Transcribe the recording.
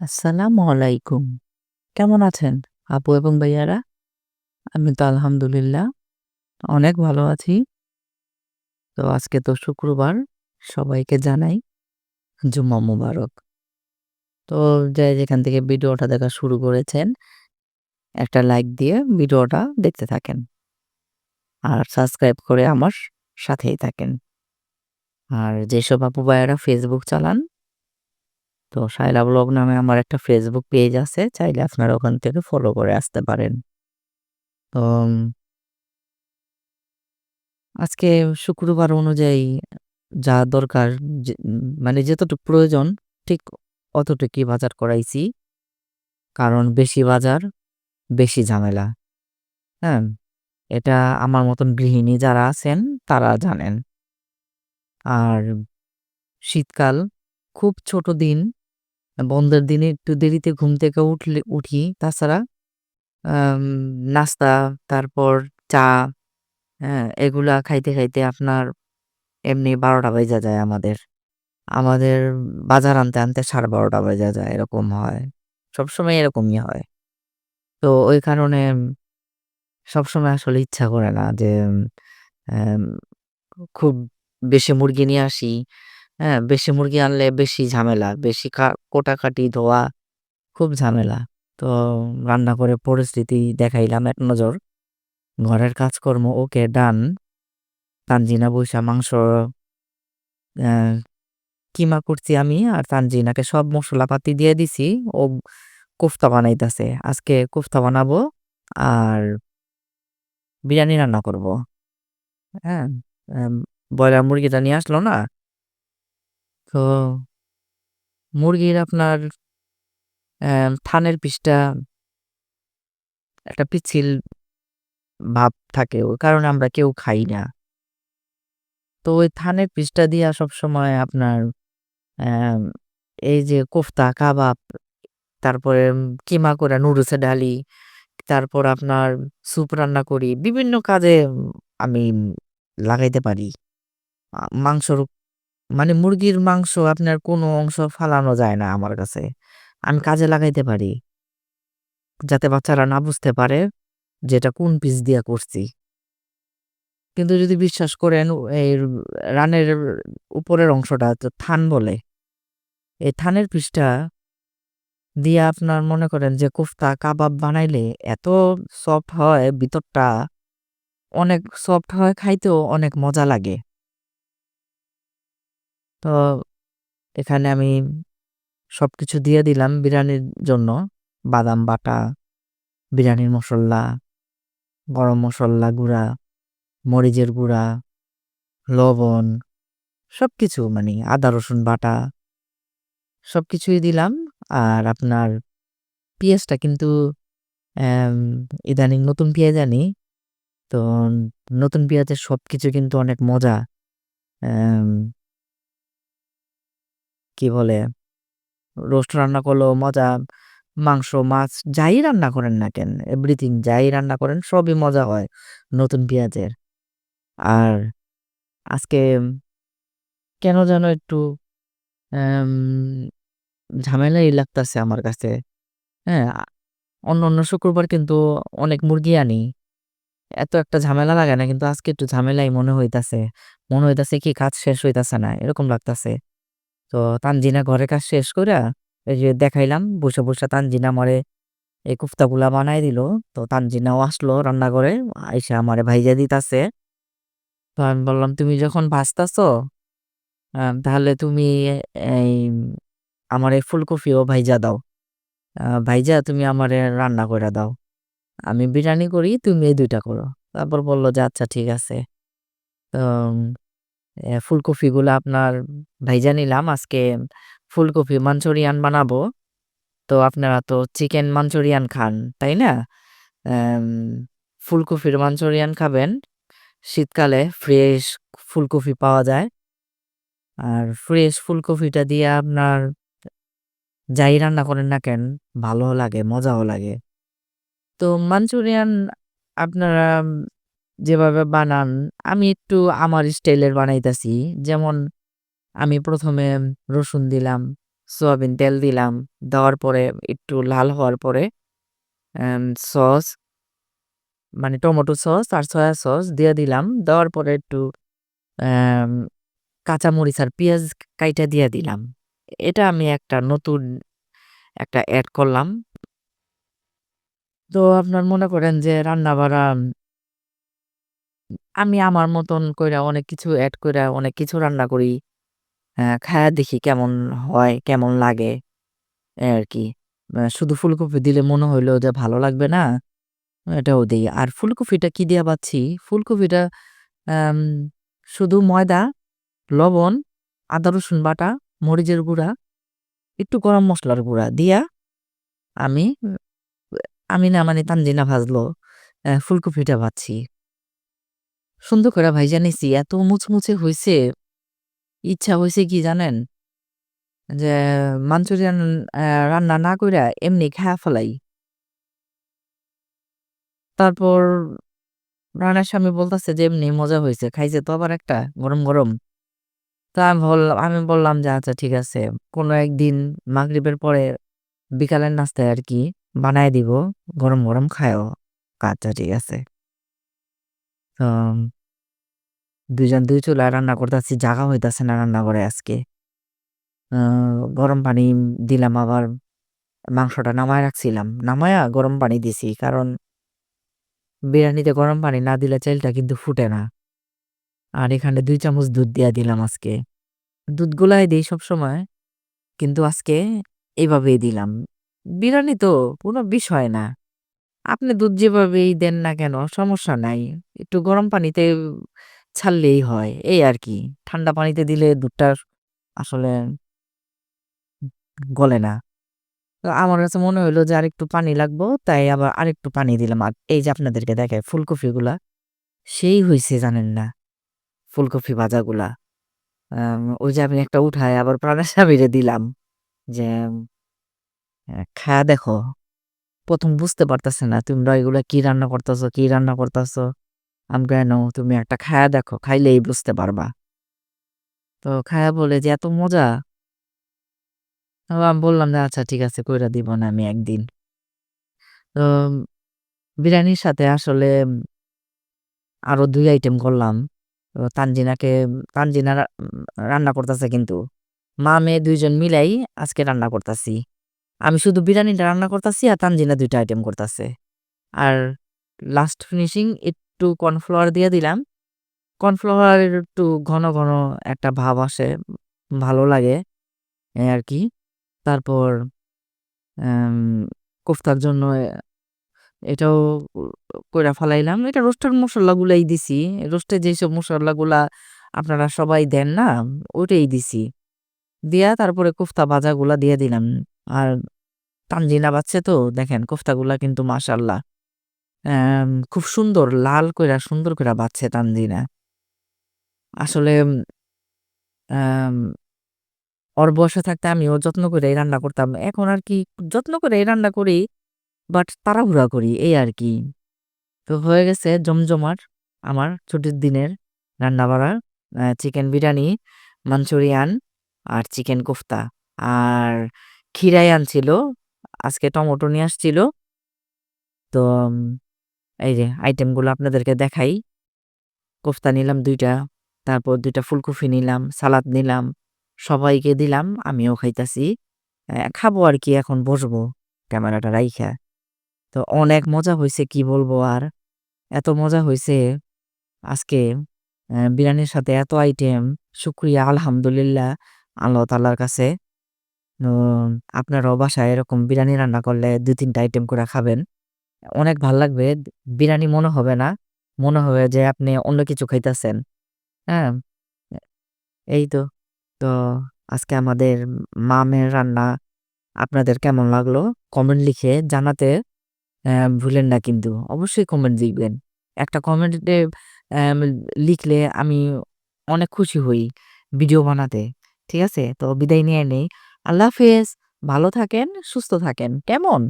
আসসালামু আলাইকুম। কেমন আছেন আপু এবং ভাইয়ারা? আমি তো আলহামদুলিল্লাহ অনেক ভালো আছি। তো আজকে তো শুক্রবার। সবাইকে জানাই জুম্মা মুবারক। তো যে যেখান থেকে ভিডিওটা দেখা শুরু করেছেন, একটা লাইক দিয়ে ভিডিওটা দেখতে থাকেন। আর সাবস্ক্রাইব করে আমার সাথেই থাকেন। আর যেসব আপু ভাইয়ারা Facebook চালান, তো শায়লা ব্লগ নামে আমার একটা Facebook পেজ আছে। চাইলে আপনারা ওখান থেকে ফলো করে আসতে পারেন। তো আজকে শুক্রবার অনুযায়ী যা দরকার মানে যতটুক প্রয়োজন ঠিক অতটুকুই বাজার করাইছি। কারণ বেশি বাজার, বেশি ঝামেলা। হ্যাঁ? এটা আমার মতন গৃহিণী যারা আছেন তারা জানেন। আর শীতকাল খুব ছোট দিন, বন্ধের দিনে একটু দেরিতে ঘুম থেকে উঠি। তাছাড়া আম নাস্তা, তারপর চা, হ্যাঁ? এগুলা খাইতে, খাইতে আপনার এমনি ১২টা বাইজা যায় আমাদের। আমাদের বাজার আনতে, আনতে ১২:৩০ বেজে যায়, এরকম হয়। সবসময় এরকমই হয়। তো ওই কারণে সবসময় আসলে ইচ্ছা করে না যে অ্যাম খুব বেশি মুরগি নিয়ে আসি। হ্যাঁ? বেশি মুরগি আনলে বেশি ঝামেলা। বেশি কোটাকাটি, ধোয়া খুব ঝামেলা। তো রান্না করে পরিস্থিতি দেখাইলাম এক নজর। ঘরের কাজকর্ম ওকে ডান। তানজিনা বইসা মাংস অ্যা কিমা করছি আমি আর তানজিনাকে সব মসলাপাতি দিয়ে দিছি। ও কোফতা বানাইতেছে। আজকে কোফতা বানাবো আর বিরিয়ানি রান্না করব। হ্যাঁ? এম ব্রয়লার মুরগিটা নিয়ে আসলো না? তো মুরগির আপনার থানের পিছটা একটা পিচ্ছিল ভাব থাকে। ওই কারণে আমরা কেউ খাই না। তো ওই থানের পিছটা দিয়া সবসময় আপনার অ্যাম এই যে কোফতা, কাবাব, তারপরে কিমা করে নুডলসে ঢালি। তারপর আপনার স্যুপ রান্না করি। বিভিন্ন কাজে আমি লাগাইতে পারি। মাংসর মানে মুরগির মাংস আপনার কোনো অংশ ফালানো যায় না আমার কাছে। আমি কাজে লাগাইতে পারি। যাতে বাচ্চারা না বুঝতে পারে যে এটা কোন পিস দিয়া করছি। কিন্তু যদি বিশ্বাস করেন এই রানের উপরের অংশটা তো থান বলে। এই থানের পিসটা দিয়ে আপনার মনে করেন যে কোফতা, কাবাব বানাইলে এত সফট হয় ভিতরটা, অনেক সফট হয়, খাইতেও অনেক মজা লাগে। তো এখানে আমি সবকিছু দিয়ে দিলাম বিরিয়ানির জন্য। বাদাম বাটা, বিরিয়ানির মসল্লা, গরম মসল্লা গুঁড়া, মরিচের গুঁড়া, লবণ, সবকিছু মানে আদা রসুন বাটা সবকিছুই দিলাম। আর আপনার পেঁয়াজটা কিন্তু অ্যাম ইদানিং নতুন পেঁয়াজ আনি। তো নতুন পেঁয়াজের সবকিছু কিন্তু অনেক মজা। অ্যাম কি বলে? রোস্ট রান্না করলেও মজা, মাংস, মাছ যাই রান্না করেন না কেন, এভরিথিং যাই রান্না করেন সবই মজা হয় নতুন পেঁয়াজের। আর আজকে কেন যেন একটু অ্যাম ঝামেলাই লাগতাছে আমার কাছে। হ্যাঁ? অন্যান্য শুক্রবার কিন্তু অনেক মুরগি আনি। এত একটা ঝামেলা লাগে না। কিন্তু আজকে একটু ঝামেলাই মনে হইতাছে। মনে হইতাছে কি কাজ শেষ হইতাছে না। এরকম লাগতাছে। তো তানজিনা ঘরের কাজ শেষ কইরা এই যে দেখাইলাম বইসা, বইসা তানজিনা আমারে এই কোফতাগুলা বানায় দিল। তো তানজিনাও আসলো রান্নাঘরে। আইসা আমারে ভাইজা দিতাছে। তো আমি বললাম, "তুমি যখন ভাজতাছো তাহলে তুমি এই আমারে ফুলকপিও ভাইজা দাও। ভাইজা তুমি আমারে রান্না কইরা দাও। আমি বিরিয়ানি করি, তুমি এই ২ টা করো।" তারপর বলল যে, "আচ্ছা ঠিক আছে।" তো ফুলকপিগুলা আপনার ভাইজা নিলাম। আজকে ফুলকপি মাঞ্চুরিয়ান বানাবো। তো আপনারা তো চিকেন মাঞ্চুরিয়ান খান, তাই না? অ্যাম ফুলকপির মাঞ্চুরিয়ান খাবেন। শীতকালে ফ্রেশ ফুলকপি পাওয়া যায়। আর ফ্রেশ ফুলকপিটা দিয়ে আপনার যাই রান্না করেন না কেন ভালোও লাগে, মজাও লাগে। তো মাঞ্চুরিয়ান আপনারা যেভাবে বানান আমি একটু আমার স্টাইলের বানাইতাছি। যেমন আমি ১ম এ রসুন দিলাম, সোয়াবিন তেল দিলাম। দেওয়ার পরে একটু লাল হওয়ার পরে সস মানে টমেটো সস আর সয়া সস দিয়ে দিলাম। দেওয়ার পরে একটু অ্যাম কাঁচামরিচ আর পেঁয়াজ কাইটা দিয়ে দিলাম। এটা আমি একটা নতুন একটা এড করলাম। তো আপনার মনে করেন যে রান্না-বাড়া আমি আমার মতন কইরা অনেক কিছু এড কইরা অনেক কিছু রান্না করি। খায়া দেখি কেমন হয়, কেমন লাগে এই আরকি। শুধু ফুলকপি দিলে মনে হইলো যে ভালো লাগবে না, এটাও দেই। আর ফুলকপিটা কি দিয়া বাছি? ফুলকপিটা আম শুধু ময়দা, লবণ, আদা রসুন বাটা, মরিচের গুঁড়া, একটু গরম মসলার গুঁড়া দিয়া আমি আমি না মানে তানজিনা ভাজলো ফুলকপিটা ভাজছি। সুন্দর কইরা ভাইজা নিছি। এত মুচমুচে হইছে, ইচ্ছা হইছে কি জানেন? যে মাঞ্চুরিয়ান রান্না না কইরা এমনি খায়া ফেলাই। তারপর রানার স্বামী বলতেছে যে, "এমনি মজা হইছে।" খাইছে তো আবার একটা গরম, গরম। তো আমি বললাম যে, "আচ্ছা ঠিক আছে। কোনো একদিন মাগরিবের পরে বিকালের নাস্তায় আরকি বানায় দিব। গরম, গরম খাইও।" আচ্ছা ঠিক আছে। তো ২ জন ২ চুলায় রান্না করতাছি। জাগা হইতাছে না রান্নাঘরে আজকে। আ গরম পানি দিলাম আবার মাংসটা নামায় রাখছিলাম। নামায়া গরম পানি দিছি। কারণ বিরিয়ানিতে গরম পানি না দিলে চাইলটা কিন্তু ফুটে না। আর এখানে ২ চামচ দুধ দিয়া দিলাম আজকে। দুধ গুলাই দেই সবসময়। কিন্তু আজকে এভাবেই দিলাম। বিরিয়ানি তো কোনো বিষয় না। আপনি দুধ যেভাবেই দেন না কেন সমস্যা নাই। একটু গরম পানিতে ছাড়লেই হয়। এই আরকি। ঠান্ডা পানিতে দিলে দুধটা আসলে গলে না। তো আমার কাছে মনে হইলো যে আরেকটু পানি লাগবো। তাই আবার আরেকটু পানি দিলাম। আর এই যে আপনাদেরকে দেখাই ফুলকপিগুলা সেই হইছে জানেন না। ফুলকপি ভাজাগুলা। ওই যে আমি একটা উঠায় আবার প্রাণের স্বামীরে দিলাম। যে খায়া দেখো। ১ম বুঝতে পারতেছে না তোমরা এগুলা কি রান্না করতেছো, কি রান্না করতেছো? আমি কেন তুমি একটা খায়া দেখো, খাইলেই বুঝতে পারবা। তো খায়া বলে যে এত মজা। আমি বললাম যে আচ্ছা ঠিক আছে কইরা দিব না আমি একদিন। তো বিরিয়ানির সাথে আসলে আরো ২ আইটেম করলাম। তো তানজিনা রান্না করতেছে কিন্তু। মা-মেয়ে ২ জন মিলাই আজকে রান্না করতাছি। আমি শুধু বিরিয়ানিটা রান্না করতাছি আর তানজিনা ২ টা আইটেম করতাছে। আর লাস্ট ফিনিশিং একটু কর্নফ্লাওয়ার দিয়ে দিলাম। কর্নফ্লাওয়ারের একটু ঘন, ঘন একটা ভাব আসে। ভালো লাগে এই আরকি। তারপর অ্যাম কোফতার জন্য এটাও উ কইরা ফালাইলাম। এটা রোস্টেড মসল্লাগুলাই দিছি। রোস্টে যেসব মসল্লাগুলা আপনারা সবাই দেন না? ওইটাই দিছি। দিয়া তারপরে কোফতা ভাজাগুলা দিয়ে দিলাম। আর তানজিনা বাজছে তো দেখেন কোফতাগুলা কিন্তু মাশাআল্লাহ খুব সুন্দর লাল কইরা সুন্দর কইরা বাজছে তানজিনা। আসলে আম ওর বয়সে থাকতে আমিও যত্ন কইরাই রান্না করতাম। এখন আর কি যত্ন কইরাই রান্না করি, বাট তাড়াহুড়া করি এই আরকি। তো হয়ে গেছে জমজমাট আমার ছুটির দিনের রান্নাবাড়া। চিকেন বিরিয়ানি, মাঞ্চুরিয়ান আর চিকেন কোফতা। আর ক্ষীরাই আনছিল। আজকে টমেটো নিয়ে আসছিল। তো এই যে আইটেমগুলো আপনাদেরকে দেখাই। কোফতা নিলাম ২ টা, তারপর ২ টা ফুলকপি নিলাম, সালাদ নিলাম। সবাইকে দিলাম, আমিও খাইতাছি। খাবো আরকি এখন বসবো ক্যামেরাটা রাইখা। তো অনেক মজা হইছে কি বলবো আর। এত মজা হইছে আজকে বিরিয়ানির সাথে এত আইটেম। শুকরিয়া আলহামদুলিল্লাহ আল্লাহ তাআলার কাছে। তো আপনারাও বাসায় এরকম বিরিয়ানি রান্না করলে ২-৩ টা আইটেম করে খাবেন। অনেক ভাল লাগবে। বিরিয়ানি মনে হবে না। মনে হবে যে আপনি অন্য কিছু খাইতেছেন। হ্যাঁ? এই তো। তো আজকে আমাদের মামের রান্না আপনাদের কেমন লাগলো? কমেন্ট লিখে জানাতে ভুলেন না কিন্তু। অবশ্যই কমেন্ট লিখবেন। একটা কমেন্টে অ্যাম লিখলে আমি অনেক খুশি হই ভিডিও বানাতে। ঠিক আছে? তো বিদায় নিয়ে নেই। আল্লাহ হাফেজ। ভালো থাকেন, সুস্থ থাকেন। কেমন?